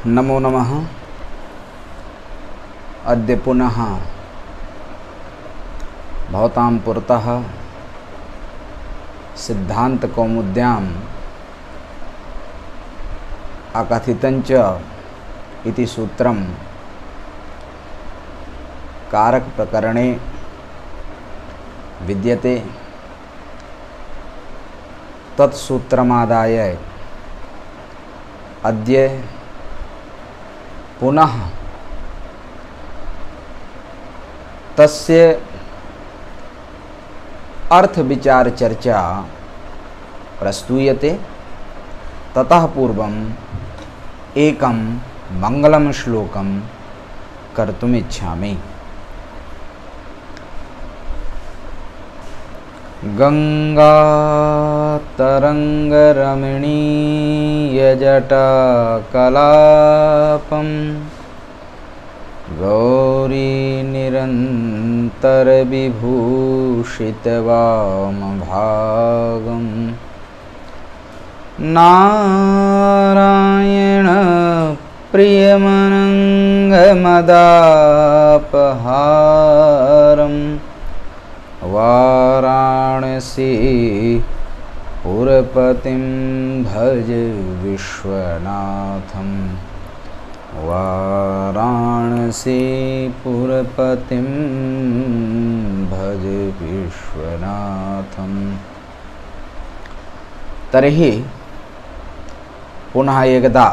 नमो नमः। अद्य पुनः भवतां पुरतः सिद्धान्तकौमुद्याम् अकथितञ्च इति सूत्रं कारकप्रकरणे विद्यते। तत्सूत्रमादाय अद्य पुनः तस्य अर्थ विचार चर्चा प्रस्तूयते। ततः पूर्वम् एकं मंगलम श्लोकं कर्तुमिच्छामि। गंगा तरंगरमणीयजटाकलापं गौरी निरन्तरविभूषितवामभागं नारायण प्रियमनङ्गमदापहारं वाराणसी पुरपतिं भज विश्वनाथं। वाराणसी पुरपतिं भज विश्वनाथं। तर्हि पुनः एकदा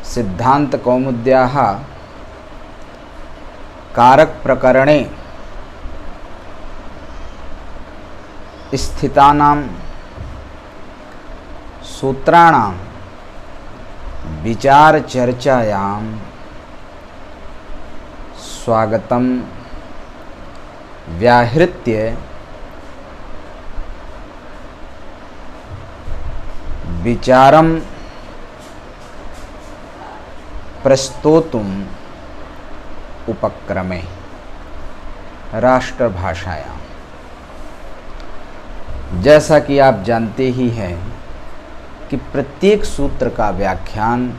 सिद्धान्तकौमुद्याः कारकप्रकरणे स्थितानां सूत्राणां विचार चर्चायां स्वागतं व्याहृत्य विचारं प्रस्तोतुम् उपक्रमे राष्ट्रभाषायां। जैसा कि आप जानते ही हैं कि प्रत्येक सूत्र का व्याख्यान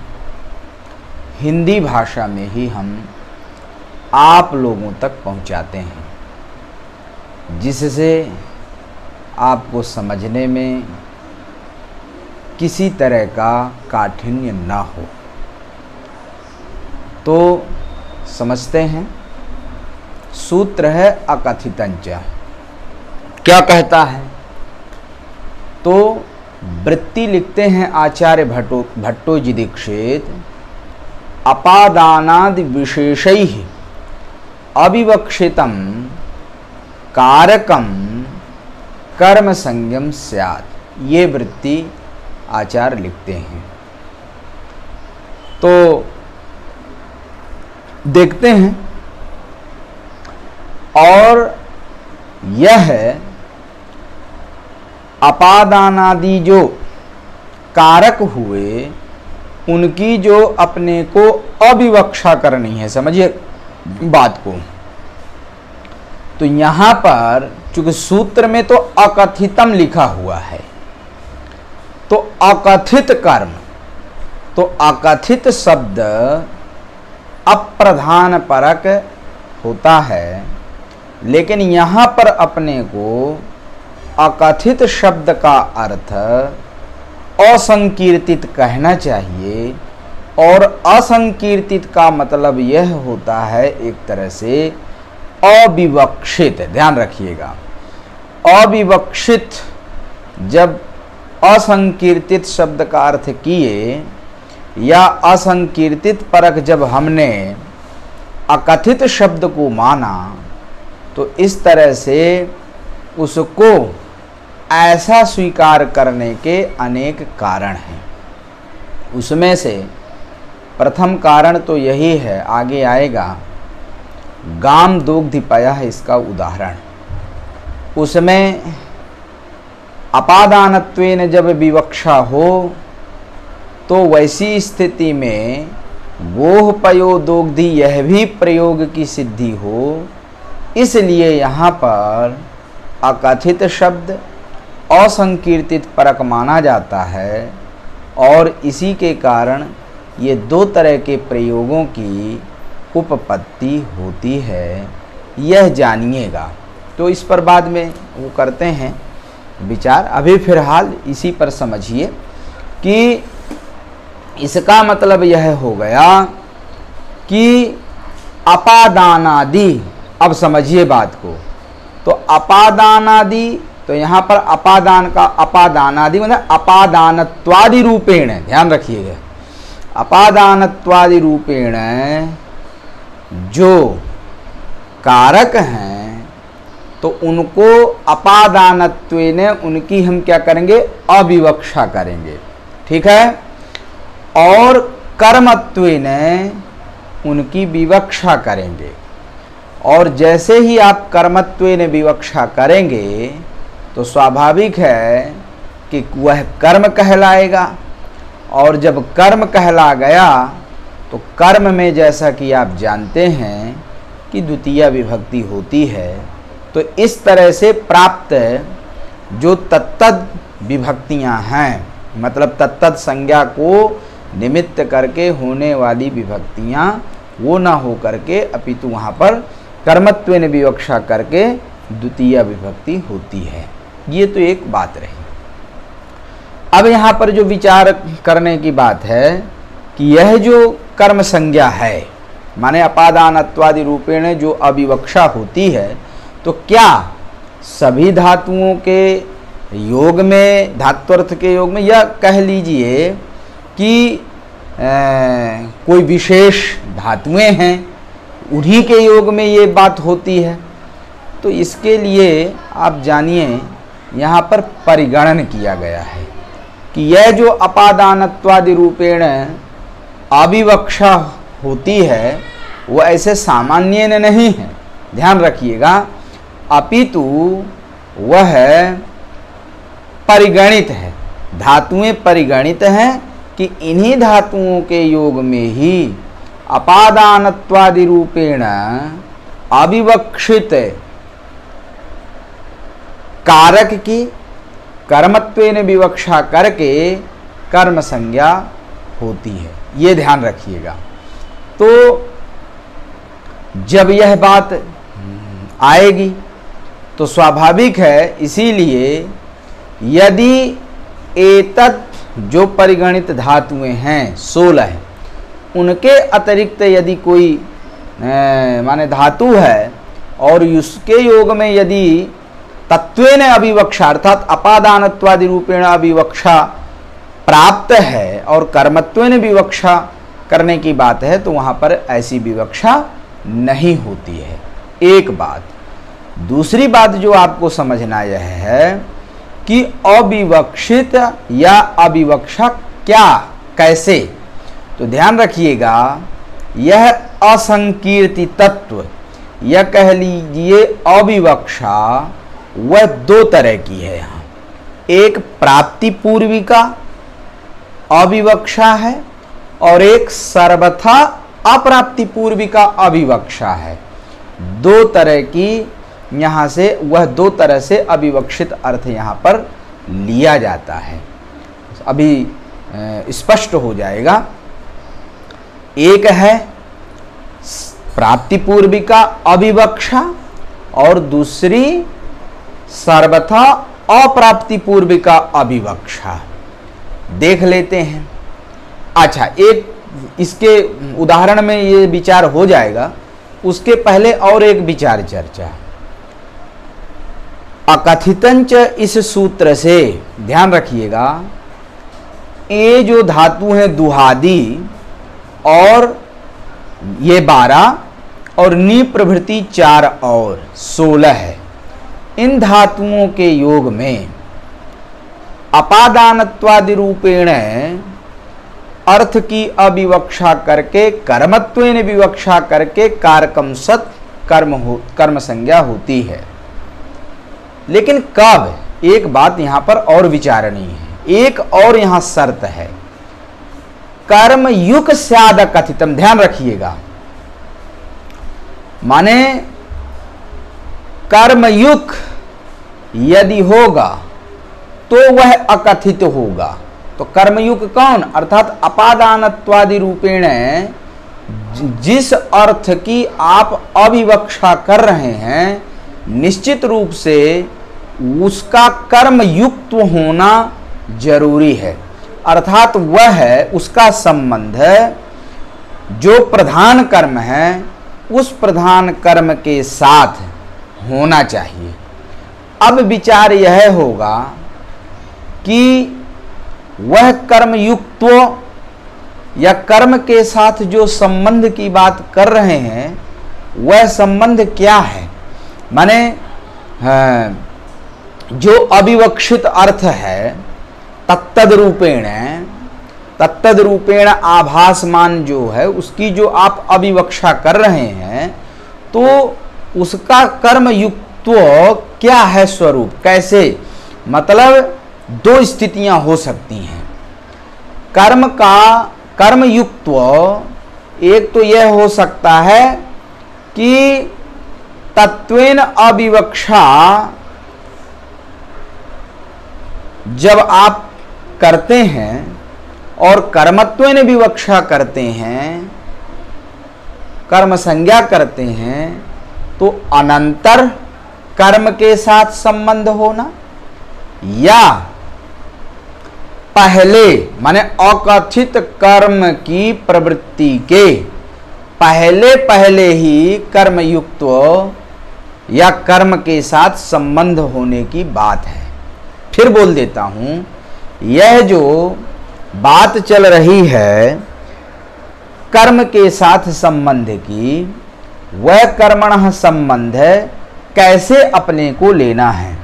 हिंदी भाषा में ही हम आप लोगों तक पहुंचाते हैं, जिससे आपको समझने में किसी तरह का काठिन्य न हो। तो समझते हैं। सूत्र है अकथितञ्च। क्या कहता है? तो वृत्ति लिखते हैं आचार्य भट्टोजी दीक्षित। अपादानादि विशेषैः अविवक्षितं कारकं कर्म संज्ञम स्यात्। ये वृत्ति आचार्य लिखते हैं। तो देखते हैं, और यह अपादानादि जो कारक हुए उनकी जो अपने को अविवक्षा करनी है, समझिए बात को। तो यहां पर चूंकि सूत्र में तो अकथितम लिखा हुआ है, तो अकथित कर्म, तो अकथित शब्द अप्रधान परक होता है, लेकिन यहां पर अपने को अकथित शब्द का अर्थ असंकीर्तित कहना चाहिए। और असंकीर्तित का मतलब यह होता है एक तरह से अविवक्षित। ध्यान रखिएगा, अविवक्षित। जब असंकीर्तित शब्द का अर्थ किए या असंकीर्तित परक जब हमने अकथित शब्द को माना, तो इस तरह से उसको ऐसा स्वीकार करने के अनेक कारण हैं। उसमें से प्रथम कारण तो यही है, आगे आएगा, गाम दोग्धिपयः इसका उदाहरण। उसमें अपादानत्वेन जब विवक्षा हो, तो वैसी स्थिति में गोह पयो दोग्धि यह भी प्रयोग की सिद्धि हो। इसलिए यहाँ पर अकथित शब्द असंकीर्तित परक माना जाता है। और इसी के कारण ये दो तरह के प्रयोगों की उपपत्ति होती है, यह जानिएगा। तो इस पर बाद में वो करते हैं विचार। अभी फिलहाल इसी पर समझिए कि इसका मतलब यह हो गया कि अपादानादि। अब समझिए बात को। तो अपादानादि, तो यहाँ पर अपादान का अपादानादि मतलब अपादानत्वादि रूपेण, ध्यान रखिएगा, अपादानत्वादि रूपेण जो कारक हैं तो उनको अपादानत्वेन उनकी हम क्या करेंगे, अविवक्षा करेंगे, ठीक है। और कर्मत्वेन उनकी विवक्षा करेंगे। और जैसे ही आप कर्मत्वेन विवक्षा करेंगे तो स्वाभाविक है कि वह कर्म कहलाएगा। और जब कर्म कहला गया तो कर्म में जैसा कि आप जानते हैं कि द्वितीय विभक्ति होती है। तो इस तरह से प्राप्त जो तत्तद विभक्तियां हैं, मतलब तत्तद संज्ञा को निमित्त करके होने वाली विभक्तियां, वो ना हो करके अपितु वहाँ पर कर्मत्वेन विवक्षा करके द्वितीय विभक्ति होती है। ये तो एक बात रही। अब यहाँ पर जो विचार करने की बात है कि यह जो कर्म संज्ञा है, माने अपादानत्वादि रूपेण जो अविवक्षा होती है, तो क्या सभी धातुओं के योग में, धात्वर्थ के योग में, या कह लीजिए कि कोई विशेष धातुएं हैं उन्हीं के योग में ये बात होती है? तो इसके लिए आप जानिए यहाँ पर परिगणन किया गया है कि यह जो अपादानत्वादि रूपेण अविवक्षा होती है वो ऐसे सामान्य नहीं है, ध्यान रखिएगा, अपितु वह परिगणित है। धातुएं परिगणित हैं कि इन्हीं धातुओं के योग में ही अपादानत्वादि रूपेण अविवक्षित कारक की कर्मत्वेन विवक्षा करके कर्म संज्ञा होती है। ये ध्यान रखिएगा। तो जब यह बात आएगी तो स्वाभाविक है, इसीलिए यदि एतत् जो परिगणित धातुएं हैं 16 हैं, उनके अतिरिक्त यदि कोई माने धातु है और उसके योग में यदि तत्वेन अविवक्षा अर्थात अपादानत्वादि रूपेण अविवक्षा प्राप्त है और कर्मत्वेन विवक्षा करने की बात है, तो वहाँ पर ऐसी विवक्षा नहीं होती है। एक बात। दूसरी बात जो आपको समझना यह है कि अविवक्षित या अविवक्षा क्या, कैसे? तो ध्यान रखिएगा, यह असंकीर्ति तत्व या कह लीजिए अविवक्षा वह दो तरह की है। यहाँ एक प्राप्ति पूर्विका अविवक्षा है और एक सर्वथा अप्राप्ति पूर्विका अविवक्षा है। दो तरह की यहाँ से, वह दो तरह से अविवक्षित अर्थ यहाँ पर लिया जाता है। अभी स्पष्ट हो जाएगा। एक है प्राप्ति पूर्विका अविवक्षा और दूसरी सर्वथा अप्राप्ति पूर्विका अविवक्षा। देख लेते हैं। अच्छा, एक इसके उदाहरण में ये विचार हो जाएगा, उसके पहले और एक विचार चर्चा। अकथितंच इस सूत्र से ध्यान रखिएगा, ये जो धातु हैं दुहादी और ये 12 और नी प्रभृति 4 और 16 है, इन धातुओं के योग में अपादानत्वादि रूपेण अर्थ की अविवक्षा करके कर्मत्वेन विवक्षा करके कारकम सत कर्म संज्ञा होती है। लेकिन कब? एक बात यहां पर और विचारणी है, एक और यहां शर्त है, कर्मयुक स्याद कथितम। ध्यान रखिएगा, माने कर्मयुक यदि होगा तो वह अकथित होगा। तो तो कर्मयुक्त कौन, अर्थात अपादानत्वादि रूपेण जिस अर्थ की आप अविवक्षा कर रहे हैं, निश्चित रूप से उसका कर्मयुक्त होना जरूरी है। अर्थात वह है, उसका संबंध जो प्रधान कर्म है उस प्रधान कर्म के साथ होना चाहिए। अब विचार यह होगा कि वह कर्मयुक्त या कर्म के साथ जो संबंध की बात कर रहे हैं वह संबंध क्या है। माने जो अविवक्षित अर्थ है तत्तद रूपेण आभासमान जो है उसकी जो आप अविवक्षा कर रहे हैं, तो उसका कर्मयुक्त्व क्या है स्वरूप, कैसे, मतलब दो स्थितियां हो सकती हैं। कर्म का कर्मयुक्त्व एक तो यह हो सकता है कि तत्वेन अविवक्षा जब आप करते हैं और कर्मत्वेन विवक्षा करते हैं, कर्म संज्ञा करते हैं, तो अनंतर कर्म के साथ संबंध होना, या पहले माने अकथित कर्म की प्रवृत्ति के पहले ही कर्मयुक्त या कर्म के साथ संबंध होने की बात है। फिर बोल देता हूं, यह जो बात चल रही है कर्म के साथ संबंध की, वह कर्मणः संबंध कैसे अपने को लेना है।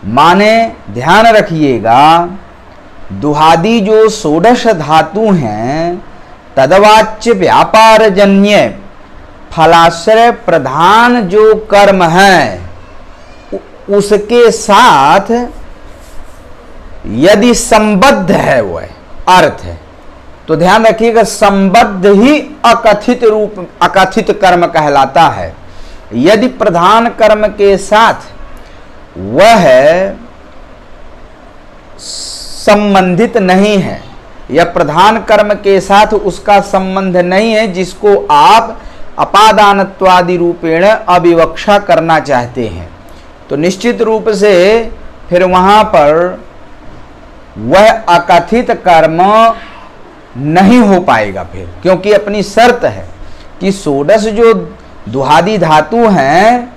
माने ध्यान रखिएगा, दुहादी जो षोडश धातु हैं तदवाच्य व्यापार जन्य फलाश्रय प्रधान जो कर्म है उसके साथ यदि संबद्ध है वह अर्थ है, तो ध्यान रखिएगा संबद्ध ही अकथित कर्म कहलाता है। यदि प्रधान कर्म के साथ वह संबंधित नहीं है या प्रधान कर्म के साथ उसका संबंध नहीं है, जिसको आप अपादानत्वादि रूपेण अविवक्षा करना चाहते हैं, तो निश्चित रूप से फिर वहां पर वह अकथित कर्म नहीं हो पाएगा फिर, क्योंकि अपनी शर्त है कि षोडश जो दुहादी धातु हैं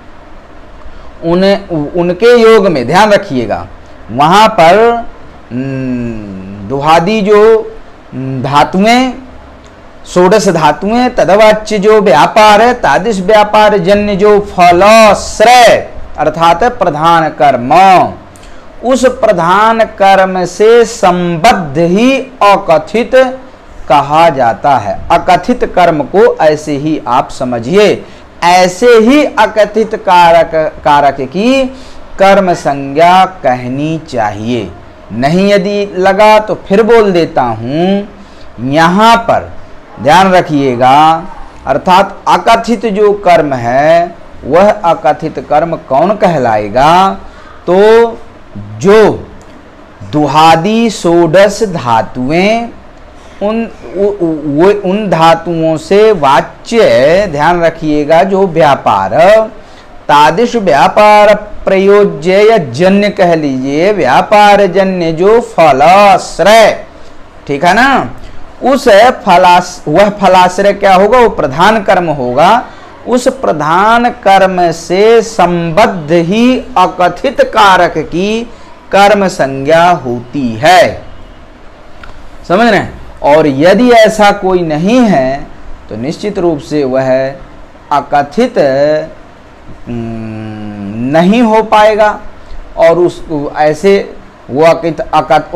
उनके योग में ध्यान रखिएगा, वहां पर दुहादी जो धातुएं षोडश धातुएं तदवाच्य जो व्यापार है तादृश व्यापार जन्य जो फलाश्रय अर्थात प्रधान कर्म, उस प्रधान कर्म से संबद्ध ही अकथित कहा जाता है। अकथित कर्म को ऐसे ही आप समझिए, ऐसे ही अकथित कारक की कर्म संज्ञा कहनी चाहिए। नहीं यदि लगा तो फिर बोल देता हूं, यहां पर ध्यान रखिएगा, अर्थात अकथित जो कर्म है वह अकथित कर्म कौन कहलाएगा, तो जो दुहादी षोडश धातुएं उन धातुओं से वाच्य ध्यान रखिएगा जो व्यापार तादृश व्यापार प्रयोज्य या जन्य कह लीजिए, व्यापार जन्य जो फलाश्रय, ठीक है ना, उस वह फलाश्रय क्या होगा, वो प्रधान कर्म होगा। उस प्रधान कर्म से संबद्ध ही अकथित कारक की कर्म संज्ञा होती है, समझ रहे हैं। और यदि ऐसा कोई नहीं है तो निश्चित रूप से वह अकथित नहीं हो पाएगा, और उस ऐसे वो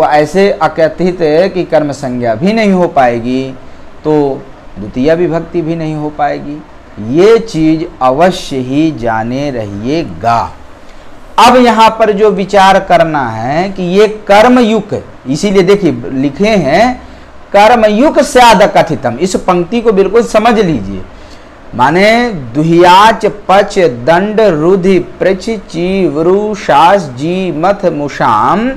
ऐसे अकथित की कर्म संज्ञा भी नहीं हो पाएगी, तो द्वितीय विभक्ति भी नहीं हो पाएगी। ये चीज अवश्य ही जाने रहिएगा। अब यहाँ पर जो विचार करना है कि ये कर्मयुक्त, इसीलिए देखिए लिखे हैं कर्मयुक्त स्याद कथितम, इस पंक्ति को बिल्कुल समझ लीजिए। माने दुहियाच पच दंड रुधि प्रच ची वरु शास जी मथ मुशाम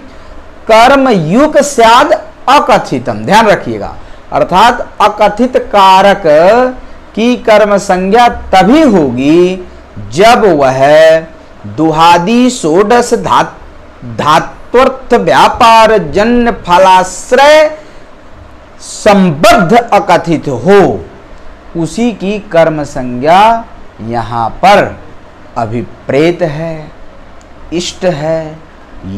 कर्मयुक्त स्याद अकथितम, ध्यान रखिएगा, अर्थात अकथित कारक की कर्म संज्ञा तभी होगी जब वह दुहादि षोडश धात्वर्थ व्यापार जन्य फलाश्रय संबद्ध अकथित हो, उसी की कर्म संज्ञा यहाँ पर अभिप्रेत है, इष्ट है।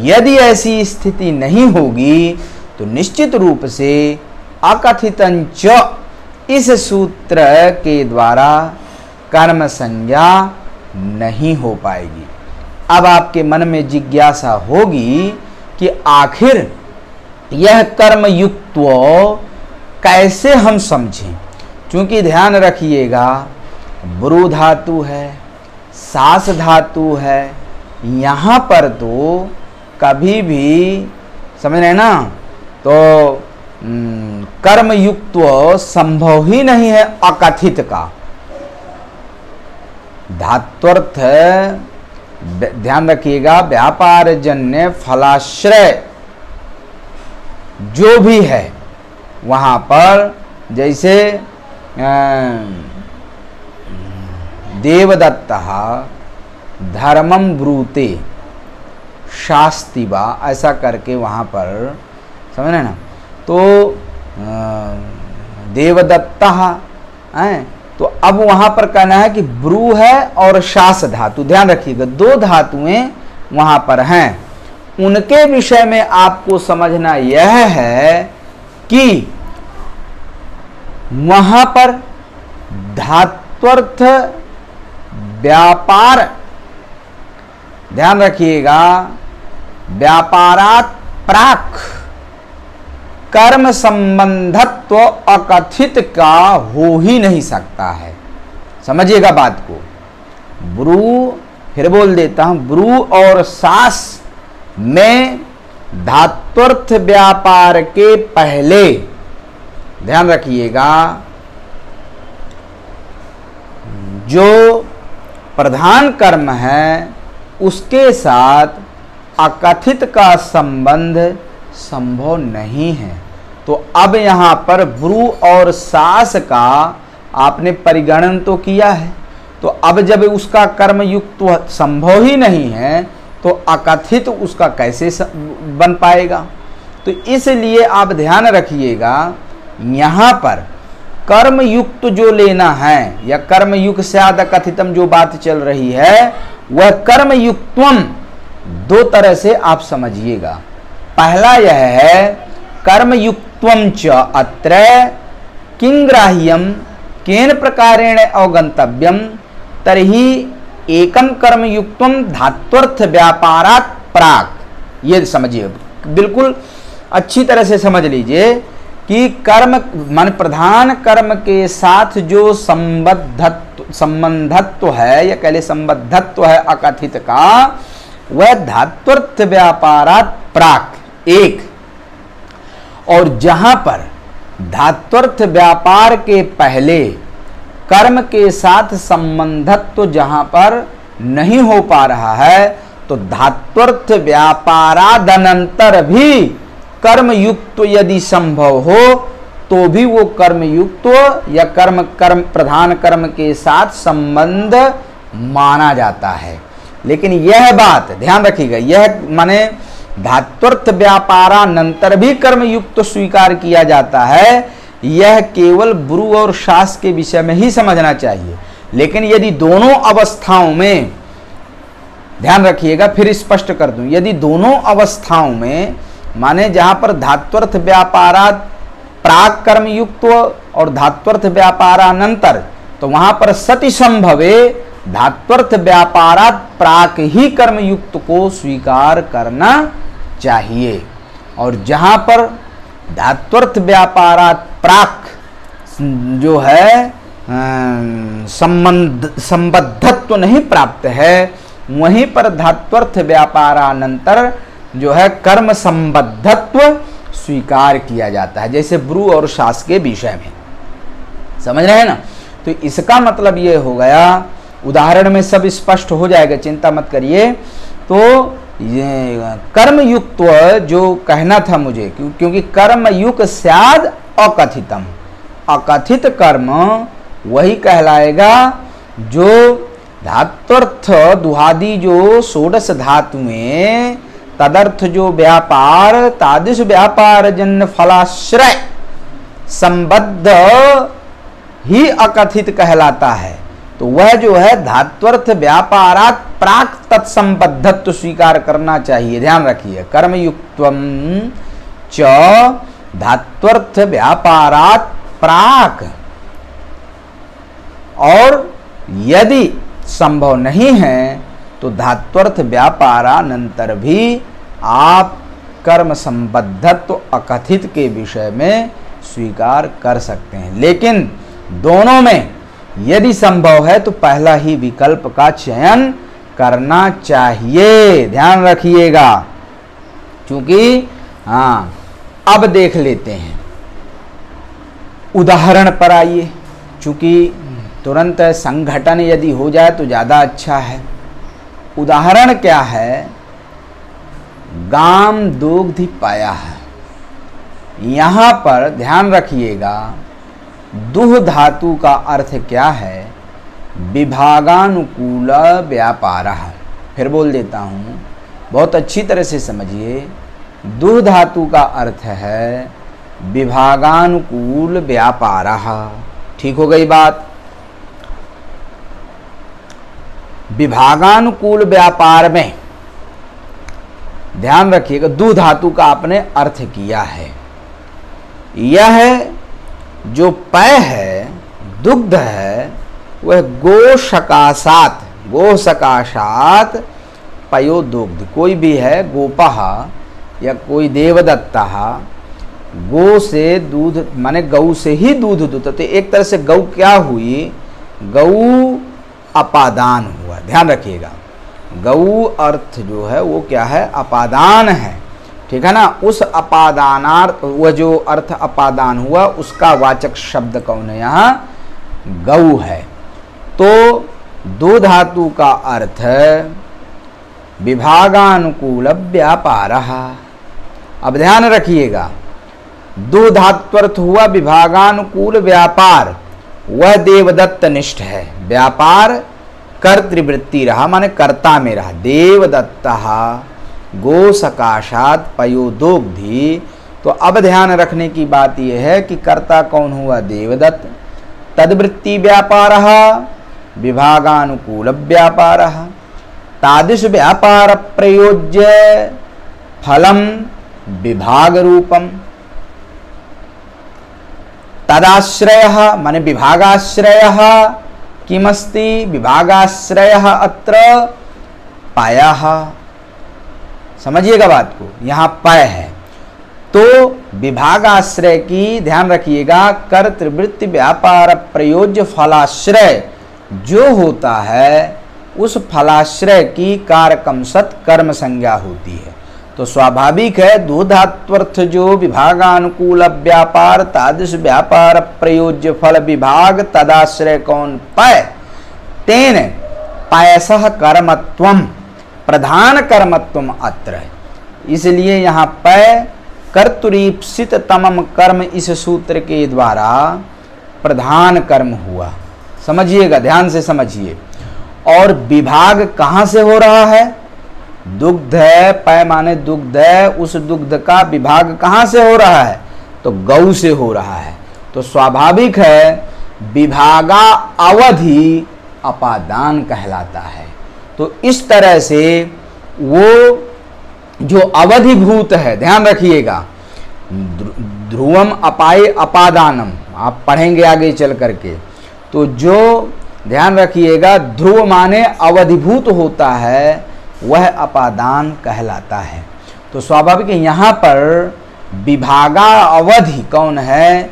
यदि ऐसी स्थिति नहीं होगी तो निश्चित रूप से अकथितंच इस सूत्र के द्वारा कर्म संज्ञा नहीं हो पाएगी। अब आपके मन में जिज्ञासा होगी कि आखिर यह कर्म युक्त्व कैसे हम समझें, क्योंकि ध्यान रखिएगा ब्रू धातु है, सास धातु है, यहाँ पर तो कभी भी समझ रहे ना, तो कर्म युक्त्व संभव ही नहीं है अकथित का। धात्वर्थ ध्यान रखिएगा व्यापार जन्य फलाश्रय जो भी है वहां पर, जैसे देवदत्तः धर्मम ब्रूते शास्तिवा, ऐसा करके वहां पर समझ रहे ना, तो देवदत्तः है, तो अब वहां पर कहना है कि ब्रू है और शास धातु, ध्यान रखिएगा दो धातुएं वहां पर हैं। उनके विषय में आपको समझना यह है कि वहां पर धात्वर्थ व्यापार, ध्यान रखिएगा व्यापारात् प्राक कर्म संबंधत्व अकथित का हो ही नहीं सकता है। समझिएगा बात को। ब्रू, फिर बोल देता हूं, ब्रू और सास में धात्वर्थ व्यापार के पहले, ध्यान रखिएगा, जो प्रधान कर्म है उसके साथ अकथित का संबंध संभव नहीं है। तो अब यहाँ पर ब्रू और सास का आपने परिगणन तो किया है, तो अब जब उसका कर्म युक्त संभव ही नहीं है तो अकथित उसका कैसे बन पाएगा। तो इसलिए आप ध्यान रखिएगा यहाँ पर कर्म युक्त जो लेना है या कर्म युक्त स्याद अकथितम जो बात चल रही है, वह कर्म युक्तम दो तरह से आप समझिएगा। पहला यह है कर्म युक्तम च अत्र किंग्राह्यम केन प्रकारेण अवगंतव्यम तर्हि एकम कर्म युक्तम धात्वर्थ व्यापारात् प्राक। ये समझिए, बिल्कुल अच्छी तरह से समझ लीजिए कि कर्म मन प्रधान कर्म के साथ जो संबंधत्व है या कह ले संबद्धत्व है अकथित का, वह धात्वर्थ व्यापारात् प्राक एक, और जहां पर धात्वर्थ व्यापार के पहले कर्म के साथ संबंधत्व जहां पर नहीं हो पा रहा है, तो धात्वर्थ व्यापारादनंतर भी कर्म युक्त यदि संभव हो तो भी वो कर्म युक्त या कर्म प्रधान कर्म के साथ संबंध माना जाता है। लेकिन यह बात ध्यान रखिएगा, यह माने धात्वर्थ व्यापारानंतर भी कर्म युक्त स्वीकार किया जाता है, यह केवल ब्रू और शास के विषय में ही समझना चाहिए। लेकिन यदि दोनों अवस्थाओं में, ध्यान रखिएगा फिर स्पष्ट कर दूं, यदि दोनों अवस्थाओं में माने जहां पर धात्वर्थ व्यापारात् प्राक कर्म युक्त और धात्वर्थ व्यापारानंतर, तो वहां पर सति संभवे धात्वर्थ व्यापारात् प्राक ही कर्म युक्त को स्वीकार करना चाहिए। और जहां पर धात्वर्थ व्यापारात् प्राक जो है संबद्धत्व नहीं प्राप्त है, वहीं पर धात्वर्थ व्यापारानंतर जो है कर्म संबद्धत्व स्वीकार किया जाता है, जैसे ब्रू और शास के विषय में। समझ रहे हैं ना। तो इसका मतलब ये हो गया, उदाहरण में सब स्पष्ट हो जाएगा, चिंता मत करिए। तो ये कर्मयुक्त जो कहना था मुझे, क्योंकि कर्मयुक्त स्याद अकथितम, अकथित कर्म वही कहलाएगा जो धात्वर्थ दुहादि जो षोडश धातुएं तदर्थ जो व्यापार तादृश व्यापार जन्य फलाश्रय संबद्ध ही अकथित कहलाता है। तो वह जो है धात्वर्थ व्यापारात प्राक तत्संबद्धत्व स्वीकार करना चाहिए। ध्यान रखिए, कर्मयुक्तम च धात्वर्थ व्यापारात प्राक, और यदि संभव नहीं है तो धात्वर्थ व्यापारानंतर भी आप कर्म संबद्धत्व अकथित के विषय में स्वीकार कर सकते हैं। लेकिन दोनों में यदि संभव है तो पहला ही विकल्प का चयन करना चाहिए। ध्यान रखिएगा, क्योंकि हाँ, अब देख लेते हैं उदाहरण पर आइए, क्योंकि तुरंत संघटन यदि हो जाए तो ज़्यादा अच्छा है। उदाहरण क्या है? गाम दुग्धि पाया है। यहाँ पर ध्यान रखिएगा, दुह धातु का अर्थ क्या है? विभागानुकूल व्यापार। फिर बोल देता हूँ, बहुत अच्छी तरह से समझिए। दुह धातु का अर्थ है विभागानुकूल व्यापार। ठीक हो गई बात? विभागानुकूल व्यापार में ध्यान रखिएगा, दु धातु का आपने अर्थ किया है। यह जो पय है, दुग्ध है, वह गो सकाशात, गो सकाशात पयो दुग्ध, कोई भी है गोपः या कोई देवदत्ता, गो से दूध माने गौ से ही दूध दूध। तो एक तरह से गौ क्या हुई? गौ अपादान हुआ। ध्यान रखिएगा, गौ अर्थ जो है वो क्या है? अपादान है। ठीक है ना? उस अपादानार्थ, वह जो अर्थ अपादान हुआ उसका वाचक शब्द कौन है? यहाँ गौ है। तो दो धातु का अर्थ विभागानुकूल व्यापार। अब ध्यान रखिएगा, दो धात्वर्थ हुआ विभागानुकूल व्यापार, वह देवदत्त निष्ठ है। व्यापार कर्तृवृत्ति रहा, माने कर्ता में रहा। देवदत्त गो सकाशात पयोदोग्धि। तो अब ध्यान रखने की बात यह है कि कर्ता कौन हुआ? देवदत्त। तद्वृत्ति व्यापार विभागानुकूल व्यापार। तादृश व्यापार प्रयोज्य फलम विभाग रूपम। तदाश्रय माने विभागाश्रय किमस्ति? विभागाश्रय अत्र पायः। समझिएगा बात को, यहाँ पय है। तो विभागाश्रय की ध्यान रखिएगा, कर्तृवृत्ति व्यापार प्रयोज्य फलाश्रय जो होता है उस फलाश्रय की कारकम सत कर्म संज्ञा होती है। तो स्वाभाविक है दो धात्वर्थ जो विभागानुकूल व्यापार तादृश व्यापार प्रयोज्य फल विभाग तदाश्रय कौन? पय। तेन पयसः कर्मत्वम, प्रधान कर्मत्वम अत्र। इसलिए यहाँ पय कर्तुरीप्सित तमम कर्म इस सूत्र के द्वारा प्रधान कर्म हुआ। समझिएगा, ध्यान से समझिए। और विभाग कहाँ से हो रहा है? दुग्ध है, पय माने दुग्ध है, उस दुग्ध का विभाग कहाँ से हो रहा है? तो गौ से हो रहा है। तो स्वाभाविक है विभागा अवधि अपादान कहलाता है। तो इस तरह से वो जो अवधिभूत है, ध्यान रखिएगा, ध्रुवम अपाय अपादानम, आप पढ़ेंगे आगे चल करके। तो जो ध्यान रखिएगा, ध्रुव माने अवधिभूत होता है, वह अपादान कहलाता है। तो स्वाभाविक यहाँ पर विभागा अवधि कौन है?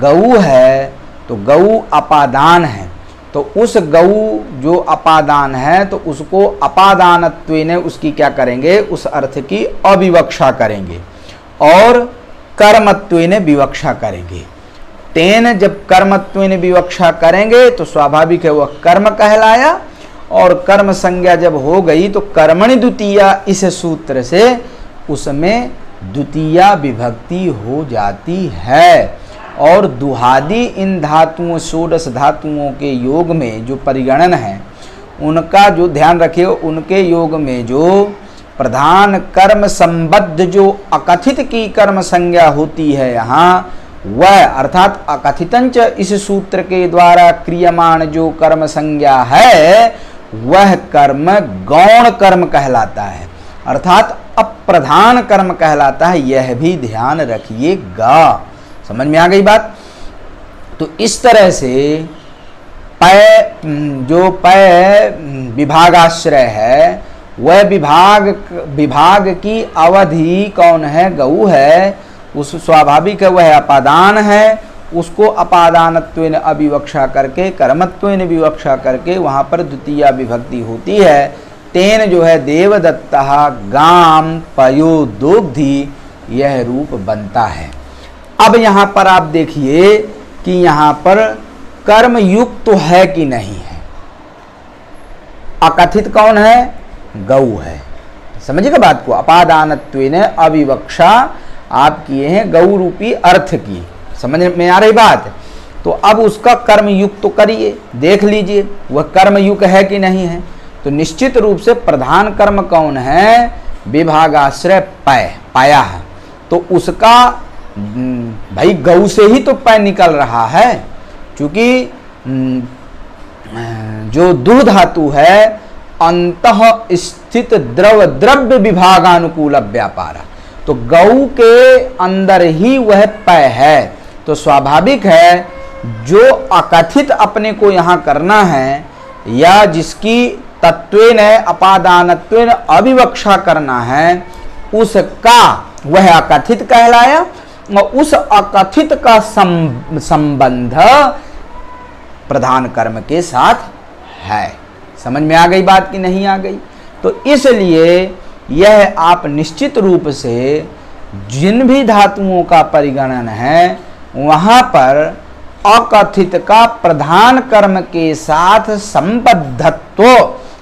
गऊ है। तो गऊ अपादान है। तो उस गऊ जो अपादान है तो उसको अपादानत्वेन उसकी क्या करेंगे? उस अर्थ की अविवक्षा करेंगे और कर्मत्वेन विवक्षा करेंगे। तेन जब कर्मत्वेन विवक्षा करेंगे तो स्वाभाविक है वह कर्म कहलाया, और कर्म संज्ञा जब हो गई तो कर्मणि द्वितीया इस सूत्र से उसमें द्वितीया विभक्ति हो जाती है। और दुहादि इन धातुओं षोडश धातुओं के योग में जो परिगणन है उनका जो ध्यान रखिए, उनके योग में जो प्रधान कर्म संबद्ध जो अकथित की कर्म संज्ञा होती है यहाँ, वह अर्थात अकथितंच इस सूत्र के द्वारा क्रियमाण जो कर्म संज्ञा है वह कर्म गौण कर्म कहलाता है, अर्थात अप्रधान कर्म कहलाता है। यह भी ध्यान रखिएगा। समझ में आ गई बात? तो इस तरह से पय विभागाश्रय है, वह विभाग की अवधि कौन है? गऊ है। उस स्वाभाविक है, वह अपादान है, उसको अपादानत्वेन अविवक्षा करके कर्मत्वेन विवक्षा करके वहाँ पर द्वितीया विभक्ति होती है। तेन जो है देवदत्तः गाम पयोदोग्धि, यह रूप बनता है। अब यहाँ पर आप देखिए कि यहाँ पर कर्म युक्त तो है कि नहीं है। अकथित कौन है? गऊ है। समझिएगा बात को। अपादानत्वेन अविवक्षा आप किए हैं गऊ रूपी अर्थ की। समझ में आ रही बात? तो अब उसका कर्म युक्त तो करिए, देख लीजिए वह कर्म युक्त है कि नहीं है। तो निश्चित रूप से प्रधान कर्म कौन है? विभागाश्रय पाया है। तो उसका भाई गऊ से ही तो पय निकल रहा है, क्योंकि जो दुह धातु है अंतः स्थित द्रव्य विभागानुकूल व्यापार, तो गऊ के अंदर ही वह पय है। तो स्वाभाविक है जो अकथित अपने को यहाँ करना है या जिसकी तत्वेन अपादानत्वेन अविवक्षा करना है, उसका वह अकथित कहलाया और उस अकथित का संबंध प्रधान कर्म के साथ है। समझ में आ गई बात कि नहीं आ गई? तो इसलिए यह आप निश्चित रूप से जिन भी धातुओं का परिगणन है वहाँ पर अकथित का प्रधान कर्म के साथ संबद्धत्व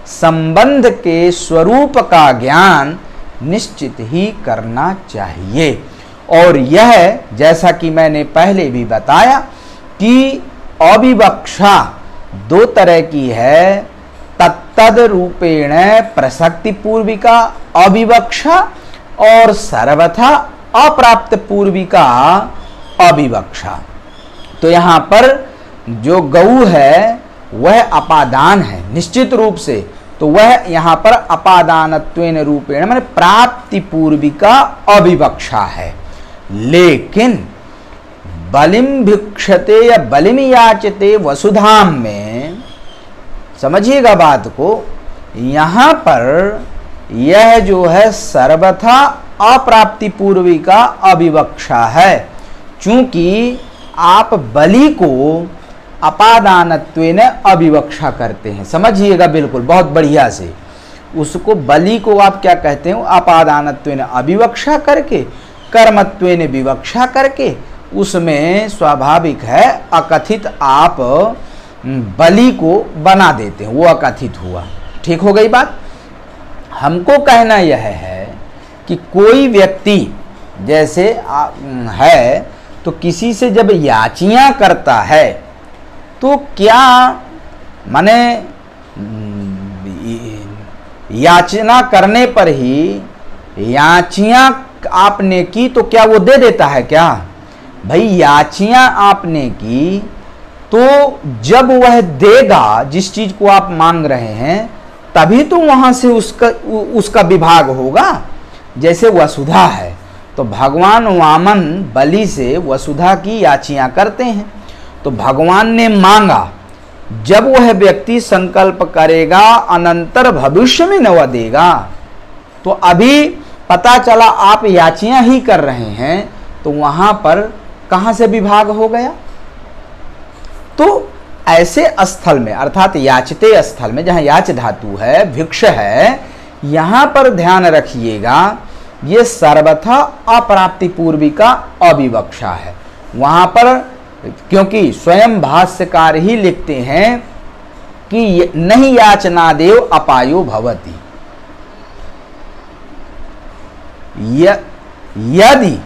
संबंध के स्वरूप का ज्ञान निश्चित ही करना चाहिए। और यह जैसा कि मैंने पहले भी बताया कि अविवक्षा दो तरह की है, तत्तद रूपेण प्रसक्ति पूर्विका अविवक्षा और सर्वथा अप्राप्त पूर्विका अविवक्षा। तो यहाँ पर जो गऊ है वह अपादान है निश्चित रूप से, तो वह यहाँ पर अपादानत्वेन रूपेण माने प्राप्ति पूर्विका अविवक्षा है। लेकिन बलिम भिक्षते या बलिम याचते वसुधाम में समझिएगा बात को, यहाँ पर यह जो है सर्वथा अप्राप्ति पूर्विका अविवक्षा है, चूंकि आप बलि को अपादानत्वेन अविवक्षा करते हैं। समझिएगा बिल्कुल बहुत बढ़िया से, उसको बलि को आप क्या कहते हैं? अपादानत्वेन अविवक्षा करके कर्मत्वेन विवक्षा करके उसमें स्वाभाविक है अकथित आप बलि को बना देते हैं, वो अकथित हुआ। ठीक हो गई बात? हमको कहना यह है कि कोई व्यक्ति जैसे है तो किसी से जब याचियां करता है तो क्या माने याचना करने पर ही याचियां आपने की तो क्या वो दे देता है क्या? भाई याचियां आपने की तो जब वह देगा जिस चीज को आप मांग रहे हैं तभी तो वहां से उसका विभाग होगा। जैसे वसुधा है तो भगवान वामन बलि से वसुधा की याचियां करते हैं, तो भगवान ने मांगा, जब वह व्यक्ति संकल्प करेगा अनंतर भविष्य में न वह देगा, तो अभी पता चला आप याचियां ही कर रहे हैं तो वहां पर कहां से विभाग हो गया? तो ऐसे स्थल में अर्थात याचते स्थल में जहां याच धातु है भिक्ष है, यहां पर ध्यान रखिएगा ये सर्वथा अप्राप्ति पूर्विका अविवक्षा है। वहां पर क्योंकि स्वयं भाष्यकार ही लिखते हैं कि नहीं याचनादेव अपायो भवति। यदि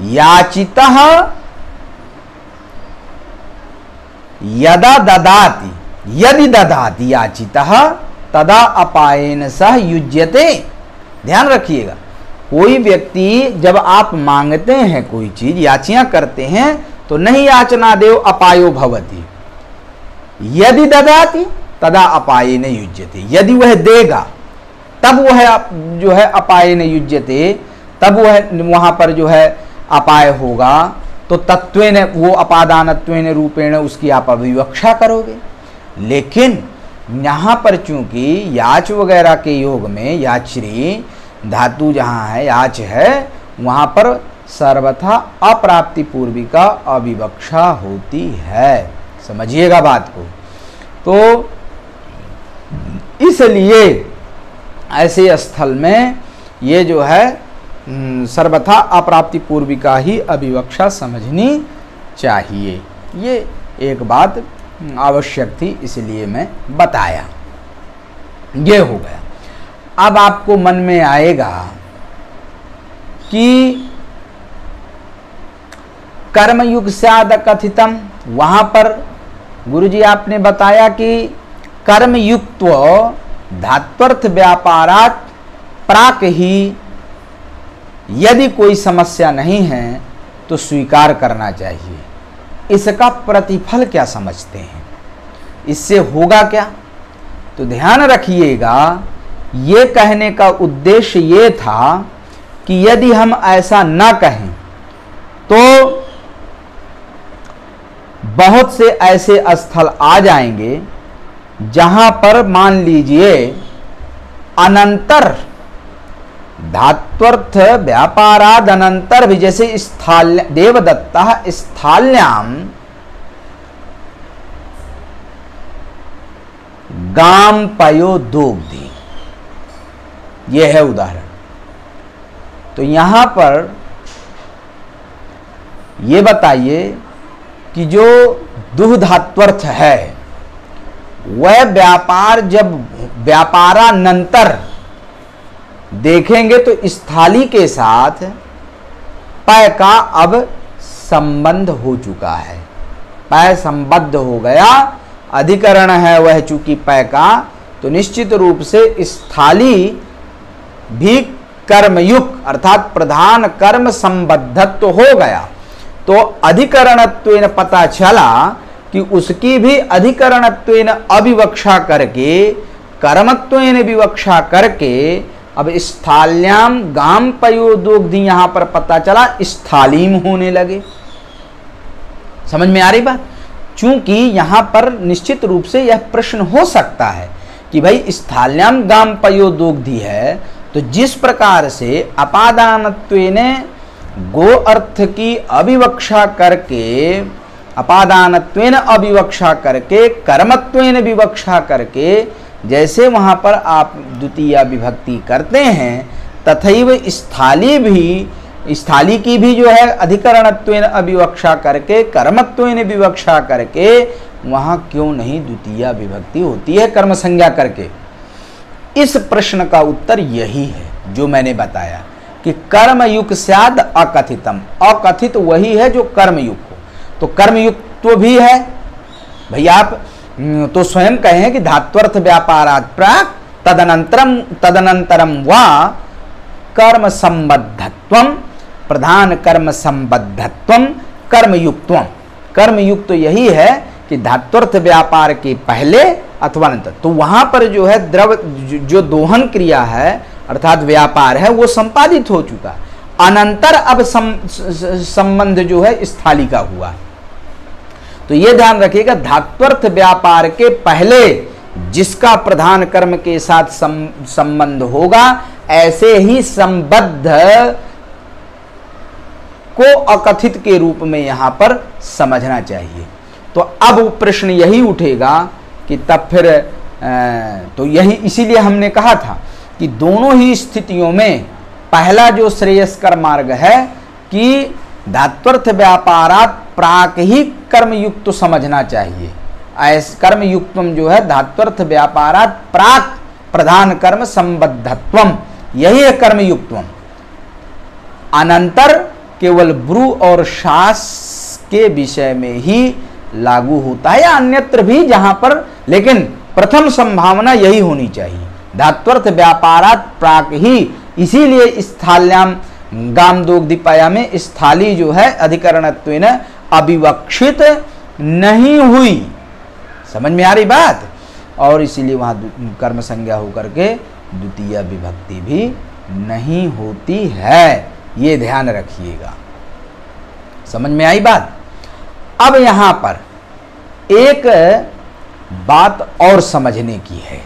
याचितः यदा ददाति, यदि ददाति याचितः तदा अपायेन सह युज्यते। ध्यान रखिएगा, कोई व्यक्ति जब आप मांगते हैं कोई चीज, याचियां करते हैं, तो नहीं याचनादेव अपायो भवति। यदि ददाति तदा अपायेन युज्यते, यदि वह देगा तब वह जो है अपायेन युज्यते, तब वह वहां पर जो है अपाय होगा। तो तत्वेन, वो अपादानत्वेन रूपेण उसकी आप अभिवक्षा करोगे। लेकिन यहाँ पर चूंकि याच वगैरह के योग में याचरी धातु जहाँ है, याच है, वहाँ पर सर्वथा अप्राप्ति पूर्विका अविवक्षा होती है। समझिएगा बात को। तो इसलिए ऐसे स्थल में ये जो है सर्वथा अप्राप्ति पूर्विका ही अविवक्षा समझनी चाहिए। ये एक बात आवश्यक थी, इसलिए मैं बताया। ये हो गया। अब आपको मन में आएगा कि कर्मयुग स्याद कथितम, वहां पर गुरुजी आपने बताया कि कर्मयुक्त्व धात्वर्थ व्यापारात प्राक ही यदि कोई समस्या नहीं है तो स्वीकार करना चाहिए। इसका प्रतिफल क्या समझते हैं? इससे होगा क्या? तो ध्यान रखिएगा, ये कहने का उद्देश्य ये था कि यदि हम ऐसा ना कहें तो बहुत से ऐसे स्थल आ जाएंगे जहां पर मान लीजिए अनंतर धात्वर्थ व्यापाराद अनंतर भी, जैसे स्थाल्य देवदत्ता स्थाल्याम गाम पयो दोग्धि, यह है उदाहरण। तो यहां पर यह बताइए कि जो दुह धात्वर्थ है वह व्यापार जब व्यापारानंतर देखेंगे तो स्थाली के साथ पय का अब संबंध हो चुका है, पय संबद्ध हो गया, अधिकरण है वह चूंकि पय का, तो निश्चित रूप से स्थाली भी कर्मयुक्त अर्थात प्रधान कर्म संबद्धत्व हो गया। तो अधिकरणत्वेन पता चला कि उसकी भी अधिकरणत्वेन अविवक्षा करके कर्मत्वेन विवक्षा करके अब स्थाल्याम गाम पयोदोग्धि यहां पर पता चला स्थालीम होने लगे। समझ में आ रही बात? चूंकि यहां पर निश्चित रूप से यह प्रश्न हो सकता है कि भाई स्थाल्याम गाम पयोदोग्धि है, तो जिस प्रकार से अपादानत्वेन गो अर्थ की अविवक्षा करके, अपादानत्वेन अविवक्षा करके, कर्मत्वेन विवक्षा करके, जैसे वहां पर आप द्वितीय विभक्ति करते हैं, तथैव स्थाली भी, स्थाली की भी जो है अधिकरणत्वेन अविवक्षा करके, कर्मत्वेन विवक्षा करके, वहां क्यों नहीं द्वितीय विभक्ति होती है कर्म संज्ञा करके? इस प्रश्न का उत्तर यही है जो मैंने बताया कि कर्मयुक्त स्याद अकथितम, अकथित वही है जो कर्मयुक्त हो। तो कर्मयुक्त तो भी है भाई, आप तो स्वयं कहें कि धात्वर्थ व्यापारात् प्राक तदनंतरम वा कर्म संबद्धत्वम, प्रधान कर्म संबद्धत्वम कर्मयुक्तम। कर्मयुक्त तो यही है कि धात्वर्थ व्यापार के पहले अथवा अनंतर, तो वहां पर जो है द्रव जो दोहन क्रिया है अर्थात व्यापार है वो संपादित हो चुका, अनंतर अब संबंध जो है स्थाली का हुआ। तो ये ध्यान रखिएगा, धात्वर्थ व्यापार के पहले जिसका प्रधान कर्म के साथ संबंध होगा, ऐसे ही संबद्ध को अकथित के रूप में यहां पर समझना चाहिए। तो अब प्रश्न यही उठेगा कि तब फिर तो यही, इसीलिए हमने कहा था कि दोनों ही स्थितियों में पहला जो श्रेयस्कर मार्ग है कि धात्वर्थ व्यापारात् प्राक ही कर्मयुक्त तो समझना चाहिए, कर्म युक्तम जो है धात्वर्थ व्यापारात प्राक प्रधान कर्म संबद्धत्वम, यही है कर्म युक्तम। अनंतर केवल ब्रू और शास के विषय में ही लागू होता है या अन्यत्र भी जहां पर, लेकिन प्रथम संभावना यही होनी चाहिए। धात्वर्थ व्यापारात प्राक ही, इसीलिए स्थाल्याम गामदोग्धिपाया में स्थाली जो है अधिकरणत्वेन अविवक्षित नहीं हुई। समझ में आ रही बात? और इसीलिए वहां कर्म संज्ञा होकर के द्वितीय विभक्ति भी नहीं होती है, ये ध्यान रखिएगा। समझ में आई बात? अब यहां पर एक बात और समझने की है,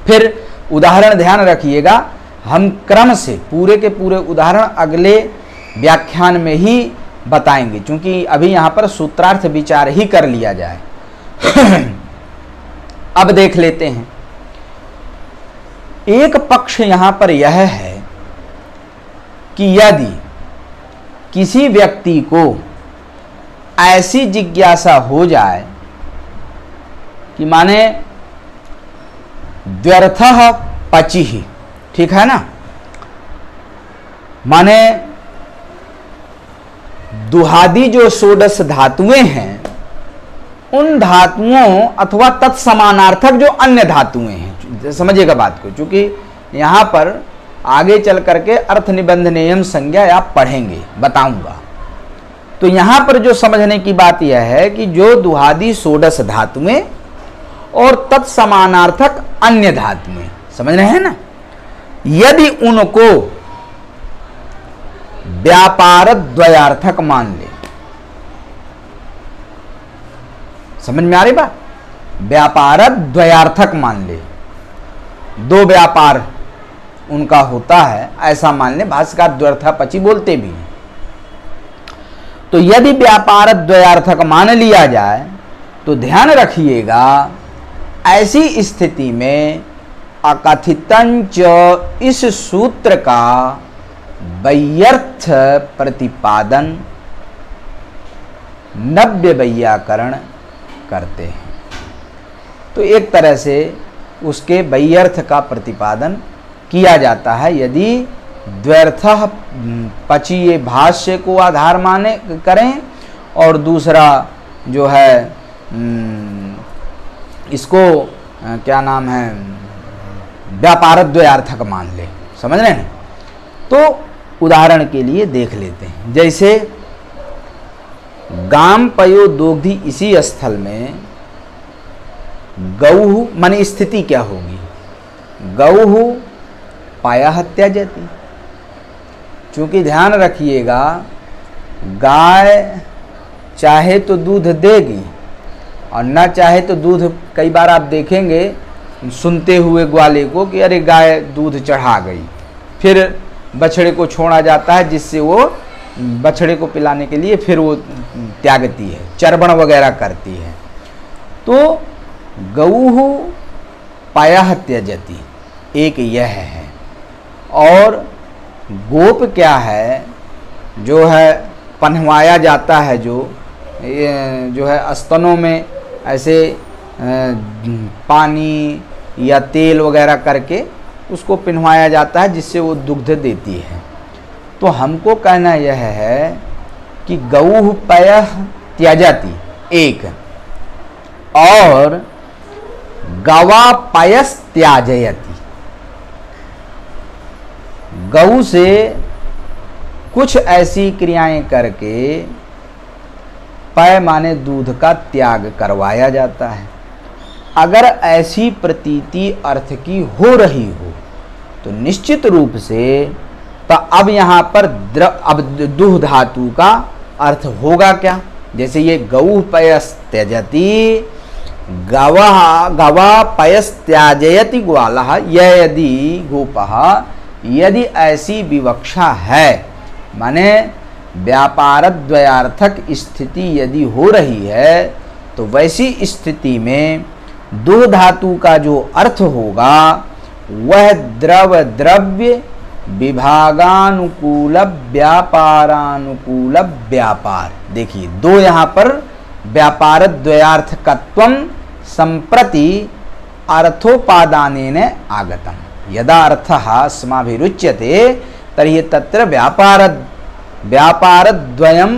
फिर उदाहरण ध्यान रखिएगा। हम क्रम से पूरे के पूरे उदाहरण अगले व्याख्यान में ही बताएंगे, क्योंकि अभी यहां पर सूत्रार्थ विचार ही कर लिया जाए। अब देख लेते हैं। एक पक्ष यहां पर यह है कि यदि किसी व्यक्ति को ऐसी जिज्ञासा हो जाए कि माने द्व्यर्थः पचिः, ठीक है ना, माने दुहादी जो षोडश धातुएं हैं उन धातुओं अथवा तत्समानार्थक जो अन्य धातुएं हैं, समझिएगा बात को, क्योंकि यहां पर आगे चल करके अर्थ निबंध नियम संज्ञा आप पढ़ेंगे, बताऊंगा। तो यहां पर जो समझने की बात यह है कि जो दुहादी षोडश धातुएं और तत्समानार्थक अन्य धातुएं, समझ रहे हैं ना, यदि उनको व्यापार द्वयार्थक मान ले, समझ में आ रही बात? व्यापार द्वयार्थक मान ले, दो व्यापार उनका होता है ऐसा मान ले, भाष्यकार द्व्यर्था पची बोलते भी हैं। तो यदि व्यापार द्वयार्थक मान लिया जाए तो ध्यान रखिएगा, ऐसी स्थिति में अकथितंच इस सूत्र का वैयर्थ प्रतिपादन नव्य वैयाकरण करते हैं। तो एक तरह से उसके वैयर्थ का प्रतिपादन किया जाता है यदि द्व्यर्थः पची ये भाष्य को आधार माने करें, और दूसरा जो है इसको क्या नाम है व्यापार द्वयार्थक मान ले, समझ रहे हैं? तो उदाहरण के लिए देख लेते हैं, जैसे गाम पयो दोग्धी, इसी स्थल में गौहु माने स्थिति क्या होगी, गौहु पाया त्यजति। चूंकि ध्यान रखिएगा गाय चाहे तो दूध देगी और ना चाहे तो दूध, कई बार आप देखेंगे सुनते हुए ग्वाले को कि अरे गाय दूध चढ़ा गई, फिर बछड़े को छोड़ा जाता है जिससे वो बछड़े को पिलाने के लिए फिर वो त्यागती है, चर्वण वगैरह करती है। तो गौहु पाया त्यजति एक यह है, और गोप क्या है, जो है पन्हवाया जाता है, जो है स्तनों में ऐसे पानी या तेल वगैरह करके उसको पिन्हवाया जाता है जिससे वो दुग्ध देती है। तो हमको कहना यह है कि गौः पयः त्यजति एक, और गवा पयस् त्याजयति। गऊ से कुछ ऐसी क्रियाएं करके पय माने दूध का त्याग करवाया जाता है। अगर ऐसी प्रतीति अर्थ की हो रही हो तो निश्चित रूप से तो अब यहाँ पर अब दुह धातु का अर्थ होगा क्या, जैसे ये गौ पयस् त्यजति, गवा पयस् त्याजयति ग्वालः, यदि गोपः, यदि ऐसी विवक्षा है, माने व्यापार द्वयार्थक स्थिति यदि हो रही है, तो वैसी स्थिति में दो धातु का जो अर्थ होगा वह द्रव द्रव्य विभागानुकूल व्यापारानुकूल व्यापार। देखिए दो यहाँ पर व्यापारद्वयार्थकत्वं सम्प्रति अर्थोपादानेन आगतम्। यदा अर्थः अस्माभिरुच्यते तर्हि तत्र व्यापारद्वयम्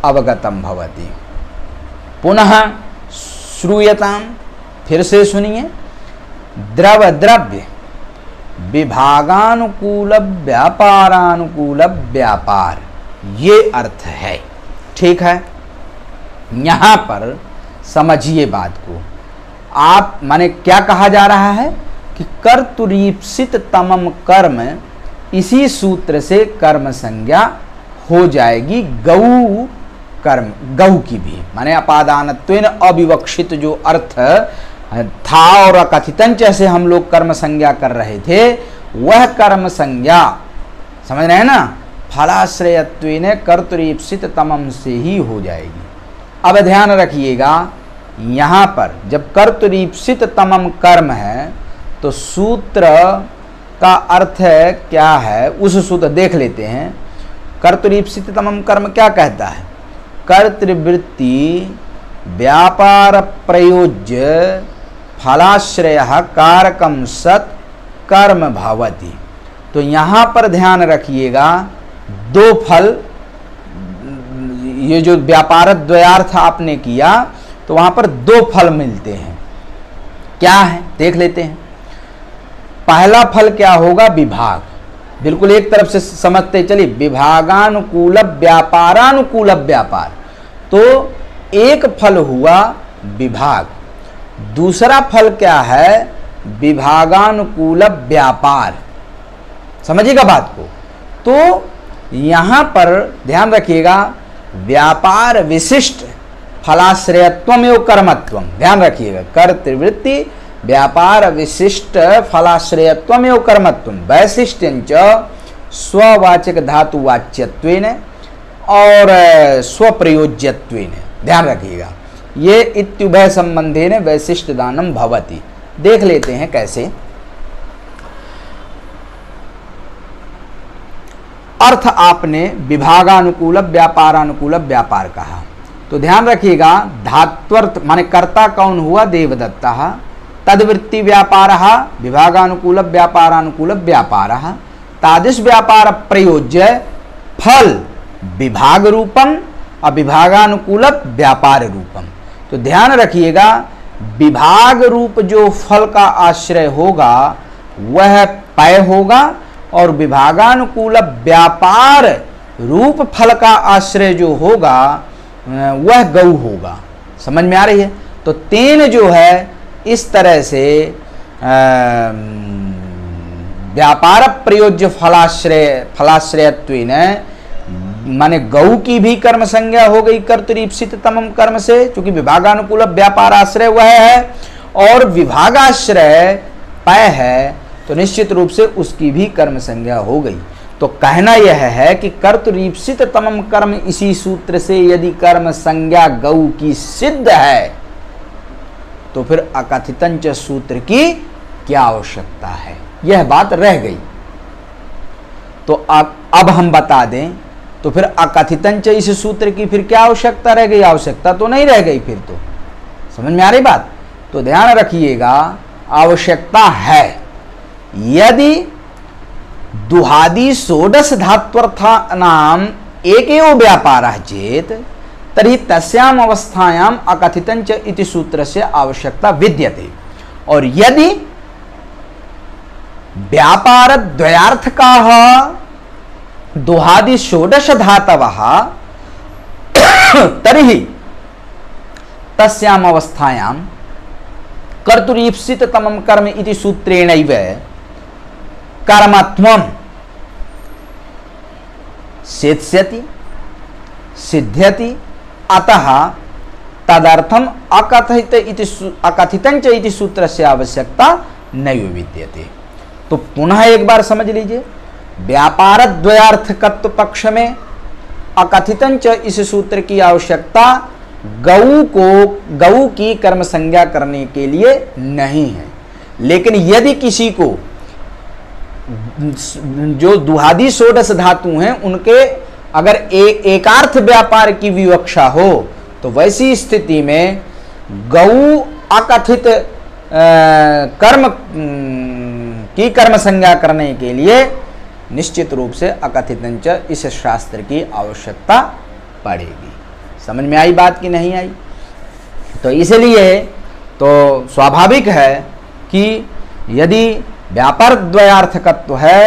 अवगतं भवति। पुनः श्रूयताम्, फिर से सुनिए। द्रव द्रव्य विभागानुकूल व्यापारानुकूल व्यापार, ये अर्थ है। ठीक है, यहाँ पर समझिए बात को। आप माने क्या कहा जा रहा है कि कर्तुरीप्सित तमम कर्म, इसी सूत्र से कर्म संज्ञा हो जाएगी गौ कर्म, गौ की भी, माने अपादानत्वेन अविवक्षित जो अर्थ था और अकथितंच से हम लोग कर्म संज्ञा कर रहे थे, वह कर्म संज्ञा समझ रहे हैं ना, फलाश्रयत्वेन कर्तुरीप्सित तमम से ही हो जाएगी। अब ध्यान रखिएगा, यहाँ पर जब कर्तुरीप्सित तमम कर्म है तो सूत्र का अर्थ है क्या है, उस सूत्र देख लेते हैं। कर्तुरीप्सित तमम कर्म क्या कहता है? कर्तृवृत्ति व्यापार प्रयोज्य फलाश्रय कारकम सत् कर्म भवति। तो यहाँ पर ध्यान रखिएगा, दो फल, ये जो व्यापार द्वयार्थ आपने किया तो वहां पर दो फल मिलते हैं। क्या है देख लेते हैं। पहला फल क्या होगा? विभाग। बिल्कुल एक तरफ से समझते चलिए, विभागानुकूल व्यापारानुकूल व्यापार। तो एक फल हुआ विभाग, दूसरा फल क्या है? विभागानुकूल व्यापार। समझिएगा बात को। तो यहां पर ध्यान रखिएगा, व्यापार विशिष्ट फलाश्रयत्वम एवं कर्मत्वम, ध्यान रखिएगा, कर्तृवृत्ति व्यापार विशिष्ट फलाश्रयत्वम एवं कर्मत्वम, वैशिष्ट्यंच स्ववाचक धातु वाच्यत्वेन और स्वप्रयोज्यत्वेन। ध्यान रखिएगा, ये इत्युभय संबंधेन वैशिष्ट दानम भवति। देख लेते हैं कैसे। अर्थ आपने विभागानुकूल व्यापारानुकूल व्यापार कहा, तो ध्यान रखिएगा, धात्वर्थ माने कर्ता कौन हुआ? देवदत्तः। तद्वृत्ति व्यापारः विभागानुकूल व्यापारानुकूल व्यापारः। तादृश व्यापार प्रयोज्य फल विभाग रूपम और विभागानुकूल व्यापार रूपम। तो ध्यान रखिएगा, विभाग रूप जो फल का आश्रय होगा वह पय होगा और विभागानुकूल व्यापार रूप फल का आश्रय जो होगा वह गौ होगा। समझ में आ रही है? तो तेन जो है इस तरह से व्यापार प्रयोज्य फलाश्रयत्वेन माने गौ की भी कर्म संज्ञा हो गई कर्तरीप्सित तमम कर्म से, क्योंकि विभागानुकूल व्यापार आश्रय वह है और विभागाश्रय पय है, तो निश्चित रूप से उसकी भी कर्म संज्ञा हो गई। तो कहना यह है कि कर्तरीप्सित तमम कर्म, इसी सूत्र से यदि कर्म संज्ञा गौ की सिद्ध है तो फिर अकथितंच सूत्र की क्या आवश्यकता है? यह बात रह गई। तो अब हम बता दें, तो फिर अकथितंच इस सूत्र की फिर क्या आवश्यकता रह गई? आवश्यकता तो नहीं रह गई फिर। तो समझ में आ रही बात? तो ध्यान रखिएगा, आवश्यकता है। यदि दुहादि षोडश धात्वर्थानाम एकेव व्यापारः चेत तर्हि तस्याम अवस्थायाम अकथितंच इति सूत्र से आवश्यकता विद्यते। और यदि व्यापार द्वयार्थकाः दुहादि षोडश धातवः तर्हि तस्याम अवस्थायाम कर्तुरीप्सित तमम कर्म इति सूत्रेणैव कर्मत्वम सिद्ध्यति सिद्ध्यति। अतः तदर्थम अकथितंच इति सूत्र से आवश्यकता नहीं विद्यते। तो पुनः एक बार समझ लीजिए, व्यापार द्वयार्थकत्व पक्ष में अकथितंच इस सूत्र की आवश्यकता गौ की कर्म संज्ञा करने के लिए नहीं है। लेकिन यदि किसी को जो दुहादि षोडश धातु हैं उनके अगर एकार्थ व्यापार की विवक्षा हो तो वैसी स्थिति में गौ अकथित कर्म की कर्म संज्ञा करने के लिए निश्चित रूप से अकथितंच इस शास्त्र की आवश्यकता पड़ेगी। समझ में आई बात कि नहीं आई? तो इसलिए तो स्वाभाविक है कि यदि व्यापार द्वयार्थकत्व है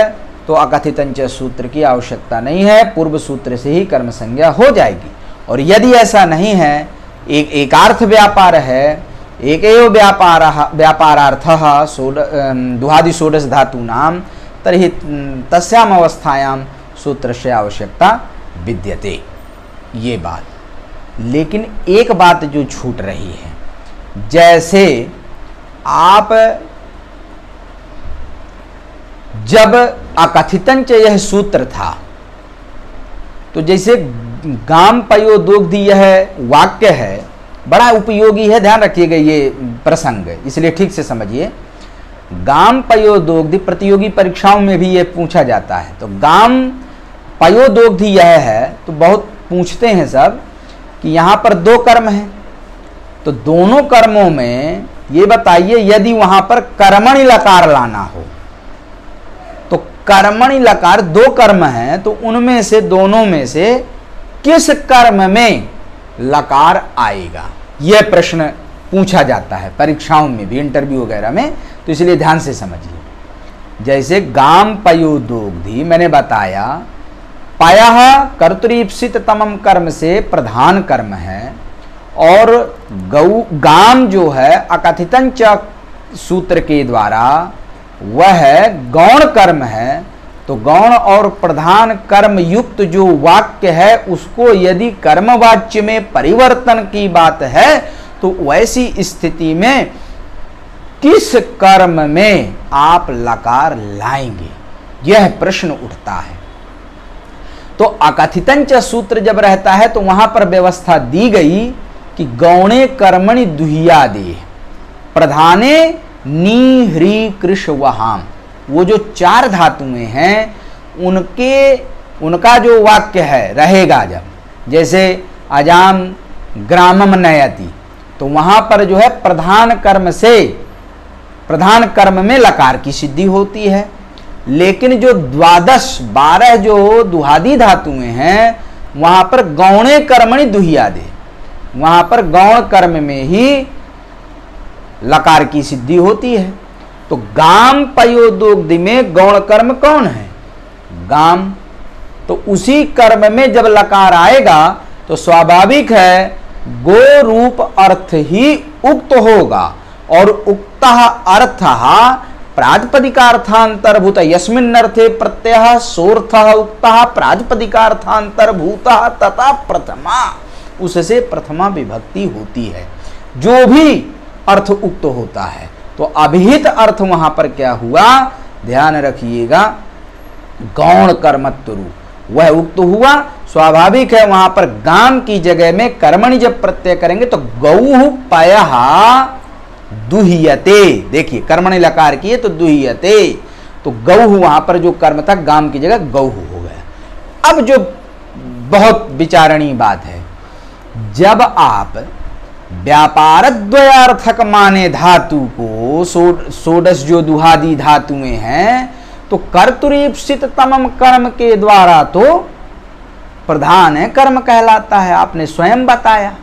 तो अकथितंच सूत्र की आवश्यकता नहीं है, पूर्व सूत्र से ही कर्म संज्ञा हो जाएगी। और यदि ऐसा नहीं है, एकार्थ व्यापार है, एक एव व्यापारार्थः दुहादि षोडश धातूनां तर्हि तस्याम अवस्थायां सूत्रस्य आवश्यकता विद्यते। ये बात, लेकिन एक बात जो छूट रही है, जैसे आप जब अकथितंच यह सूत्र था तो जैसे गाम पयो दोग्धि यह वाक्य है, बड़ा उपयोगी है, ध्यान रखिएगा ये प्रसंग, इसलिए ठीक से समझिए। गाम पयोदोग्धि प्रतियोगी परीक्षाओं में भी ये पूछा जाता है। तो गाम पयोदोग्धि यह है, तो बहुत पूछते हैं सब कि यहाँ पर दो कर्म हैं, तो दोनों कर्मों में ये बताइए यदि वहाँ पर कर्मणि लकार लाना हो तो कर्मणि लकार दो कर्म हैं, तो उनमें से दोनों में से किस कर्म में लकार आएगा, यह प्रश्न पूछा जाता है परीक्षाओं में भी, इंटरव्यू वगैरह में। तो इसलिए ध्यान से समझिए। जैसे गाम पयोदोग्धि मैंने बताया, पयः कर्तरीप्सित तमम कर्म से प्रधान कर्म है, और गाम जो है अकथितंच सूत्र के द्वारा वह गौण कर्म है। तो गौण और प्रधान कर्म युक्त जो वाक्य है उसको यदि कर्मवाच्य में परिवर्तन की बात है तो वैसी स्थिति में किस कर्म में आप लकार लाएंगे, यह प्रश्न उठता है। तो अकथितंच सूत्र जब रहता है तो वहां पर व्यवस्था दी गई कि गौणे कर्मणि दुह्यादे प्रधाने नी ह्री कृष वहाम, वो जो चार धातुएं हैं उनका जो वाक्य है रहेगा जब, जैसे अजाम ग्रामम नयति, तो वहां पर जो है प्रधान कर्म में लकार की सिद्धि होती है। लेकिन जो 12 जो दुहादी धातुएं हैं वहां पर गौणे कर्मणि दुह्यादे, वहां पर गौण कर्म में ही लकार की सिद्धि होती है। तो गाम पयोदोग्धि में गौण कर्म कौन है? गाम। तो उसी कर्म में जब लकार आएगा तो स्वाभाविक है गो रूप अर्थ ही उक्त होगा, और उक्तः अर्थः प्रातिपदिकार्थांतरभूत यस्मिन् अर्थे प्रत्ययः सोर्थः उक्तः प्रातिपदिकार्थांतरभूतः तथा प्रथमा, उससे प्रथमा विभक्ति होती है जो भी अर्थ उक्त होता है। तो अभिहित अर्थ वहां पर क्या हुआ, ध्यान रखिएगा, गौण कर्मत्व रूप वह उक्त हुआ। स्वाभाविक है वहां पर गाम की जगह में कर्मणि जब प्रत्यय करेंगे तो गौः पयः दुह्यते, देखिए कर्मणि लकार किए तो दुह्यते, तो गौः वहां पर जो कर्म था गाम की जगह गौः हो गया। अब जो बहुत विचारणीय बात है, जब आप व्यापार द्वयार्थक माने धातु को षोडश जो दुहादी धातुएं हैं तो कर्तरीप्सित तमम कर्म के द्वारा तो प्रधान है कर्म कहलाता है। आपने स्वयं बताया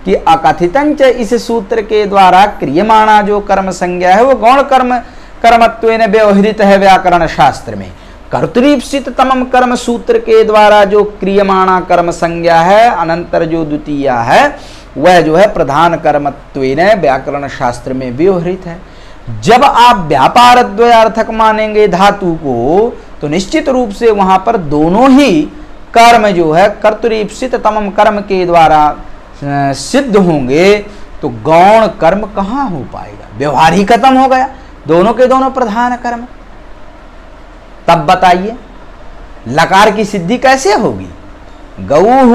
कि अकथितंच इस सूत्र के द्वारा क्रियमाणा जो कर्म संज्ञा है वो गौण कर्मत्वेन व्यवहृत है व्याकरण शास्त्र में। कर्तरीप्सित तमम कर्म सूत्र के द्वारा जो क्रियमाणा कर्म संज्ञा है अनंतर जो द्वितीय है वह जो है प्रधान कर्मत्वेन व्याकरण शास्त्र में व्यवहृत है। जब आप व्यापार द्वयार्थक मानेंगे धातु को तो निश्चित रूप से वहां पर दोनों ही कर्म जो है कर्तरीप्सित तमम कर्म के द्वारा सिद्ध होंगे, तो गौण कर्म कहां हो पाएगा, व्यवहार ही खत्म हो गया, दोनों के दोनों प्रधान कर्म। तब बताइए लकार की सिद्धि कैसे होगी? गौः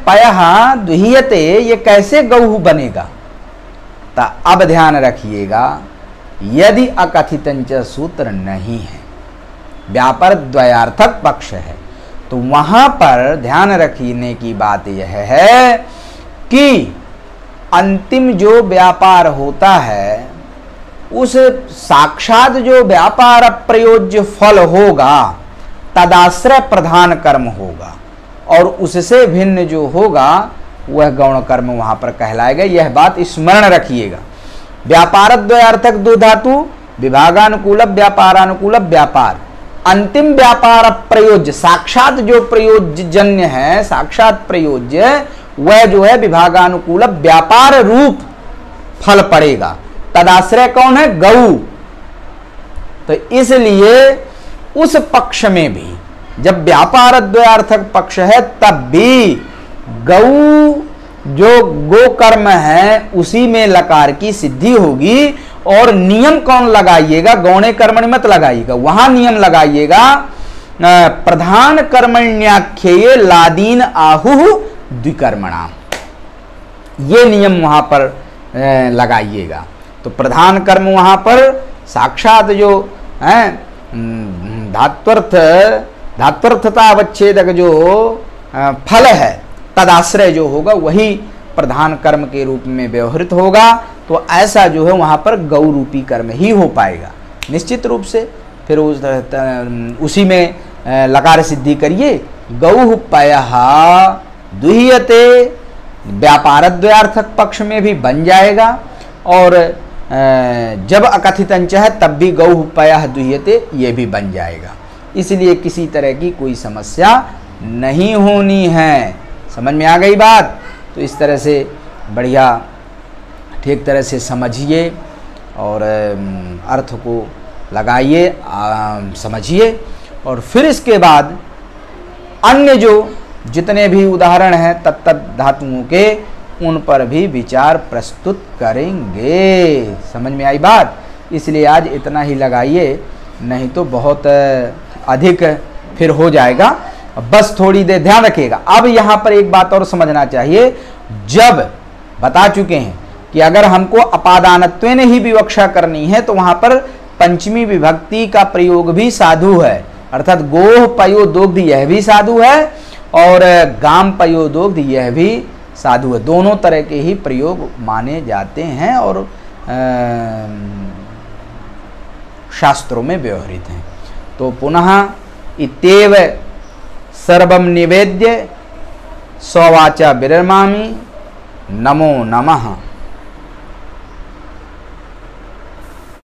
पयः दुह्यते, ये कैसे गौः बनेगा? तो अब ध्यान रखिएगा, यदि अकथितंच सूत्र नहीं है, व्यापार द्वयार्थक पक्ष है, तो वहां पर ध्यान रखने की बात यह है कि अंतिम जो व्यापार होता है उस साक्षात जो व्यापार प्रयोज्य फल होगा तदाश्रय प्रधान कर्म होगा, और उससे भिन्न जो होगा वह गौण कर्म वहां पर कहलाएगा। यह बात स्मरण रखिएगा। व्यापारद्वयार्थक दो धातु, विभागानुकूल व्यापारानुकूल व्यापार, अंतिम व्यापार प्रयोज्य साक्षात जो प्रयोज्य जन्य है, साक्षात प्रयोज्य वह जो है विभागानुकूल व्यापार रूप फल पड़ेगा। तदाश्रय कौन है? गौ। तो इसलिए उस पक्ष में भी जब व्यापार द्वयार्थक पक्ष है तब भी गौ जो गो कर्म है उसी में लकार की सिद्धि होगी। और नियम कौन लगाइएगा? गौणे कर्मणि मत लगाइएगा, वहां नियम लगाइएगा प्रधान कर्मण्याख्ये लादीन आहु द्विकर्मणा, ये नियम वहां पर लगाइएगा। तो प्रधान कर्म वहां पर साक्षात जो है धात्वर्थता अवच्छेदक जो फल है तदाश्रय जो होगा वही प्रधान कर्म के रूप में व्यवहृत होगा। तो ऐसा जो है वहां पर गौ रूपी कर्म ही हो पाएगा निश्चित रूप से। फिर उसी में लकार सिद्धि करिए। गौ पयः दुह्यते व्यापारद्वयार्थक पक्ष में भी बन जाएगा, और जब अकथितंच है तब भी गौ पयः दुह्यते ये भी बन जाएगा। इसलिए किसी तरह की कोई समस्या नहीं होनी है। समझ में आ गई बात? तो इस तरह से बढ़िया ठीक तरह से समझिए और अर्थ को लगाइए, समझिए, और फिर इसके बाद अन्य जो जितने भी उदाहरण हैं तत्त धातुओं के उन पर भी विचार प्रस्तुत करेंगे। समझ में आई बात? इसलिए आज इतना ही लगाइए, नहीं तो बहुत अधिक फिर हो जाएगा। बस थोड़ी देर ध्यान रखिएगा। अब यहाँ पर एक बात और समझना चाहिए, जब बता चुके हैं कि अगर हमको अपादानत्वेन ही विवक्षा करनी है तो वहां पर पंचमी विभक्ति का प्रयोग भी साधु है, अर्थात गोह पयो दुग्ध यह भी साधु है और गाम पयो दुग्ध यह भी साधु है। दोनों तरह के ही प्रयोग माने जाते हैं और शास्त्रों में व्यवहृत हैं। तो पुनः इत्येव सर्वं निवेद्य स्ववाचा विरमामि। नमो नमः।